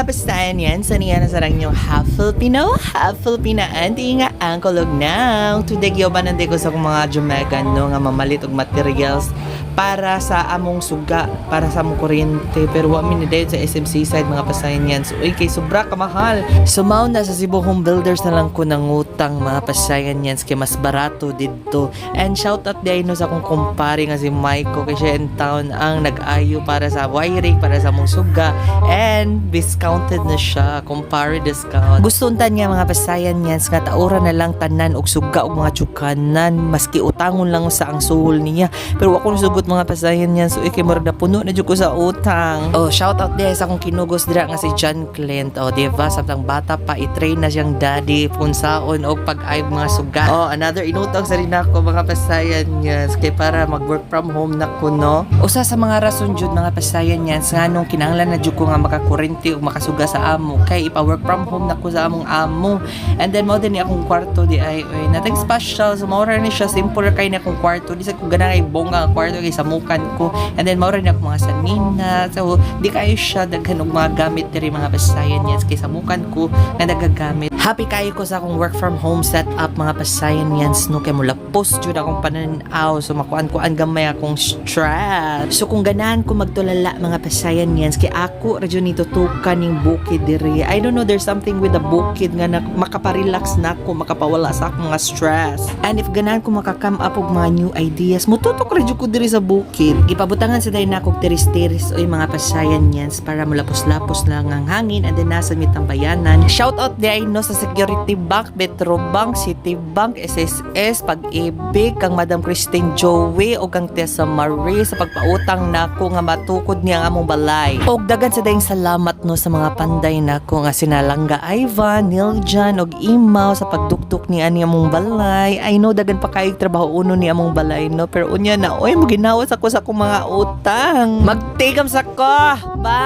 mga pastayan yan, saniya na sarang yung half Filipino, half Filipinaan, di nga ang kulog na. Today, ba nandi ko sa kong mga Jamaican, no, nga mamalit og materials para sa among suga, para sa among kuryente. Pero wa mi ni sa SMC side mga pasayan yan. So, kay sobra kamahal. Sumaw na sa Cebu Home Builders na lang ko ng utang mga pasayan yan. Kaya mas barato dito. And shout out di no sa akong kumpare nga si Maiko. Kaya siya in town ang nag-ayo para sa wiring, para sa among suga. And discounted na siya. Kumpare discount. Gusto unta niya mga pasayan yan. Nga taura na lang tanan og suga og mga tsukanan. Maski utangon lang sa ang suhol niya. Pero ako nasugot mga pasayan yan. So, ikimor na puno na dyan ko sa utang. Oh, shout out din sa akong kinugos dira nga si John Clint. Oh, diba? Samtang bata pa, i-train na siyang daddy, punsaon, o pag-ayog mga suga. Oh, another inutang sa rin ako mga pasayan yan. Kaya para mag-work from home na ko, no? Usa sa mga rason dyan mga pasayan yan, nga nung kinahanglan na dyan ko nga makakurente o makasuga sa amo. Kaya ipa-work from home na ko sa among amo. And then, mo din akong kwarto di ay, nating special. So, maura ni siya, simple kay na akong kwarto. Di sa kung ganang ay bongga ang kwarto kay samukan ko. And then, maura na akong mga sanina. So, di kayo siya daghan og mga gamit diri mga pasayan yan. Kay samukan ko na nagagamit. Happy kayo ko sa akong work from home setup mga pasayan yan. No, kay mula post yun akong pananaw. So, makuan ko ang gamay akong stress. So, kung ganahan ko magtulala mga pasayan yan, kay ako, radyo nito tukan yung bukid diri. I don't know, there's something with the bukid nga na makaparelax na ako, makapawala sa akong mga stress. And if ganahan ko makakam up og mga new ideas, mututok radyo ko diri sa bukid. Gipabutangan sa day na akong tiris-tiris o yung mga pasayan yan para mulapos-lapos lang ang hangin and then nasa mitang bayanan. Shout out di ay no sa Security Bank, Metro Bank, City Bank, SSS, Pag-ibig, kang Madam Christine Joey o kang Tessa Marie sa pagpautang na ako nga matukod niya ang among balay. O dagan sa dayong salamat no sa mga panday na ako nga sinalangga Ivan, Niljan og Imaw sa pagdukduk ni ani among balay. I know dagan pa kayong trabaho uno ni among balay no, pero unya na oy mo ginawas ako sa akong mga utang. Magtigam sa ko. Bye.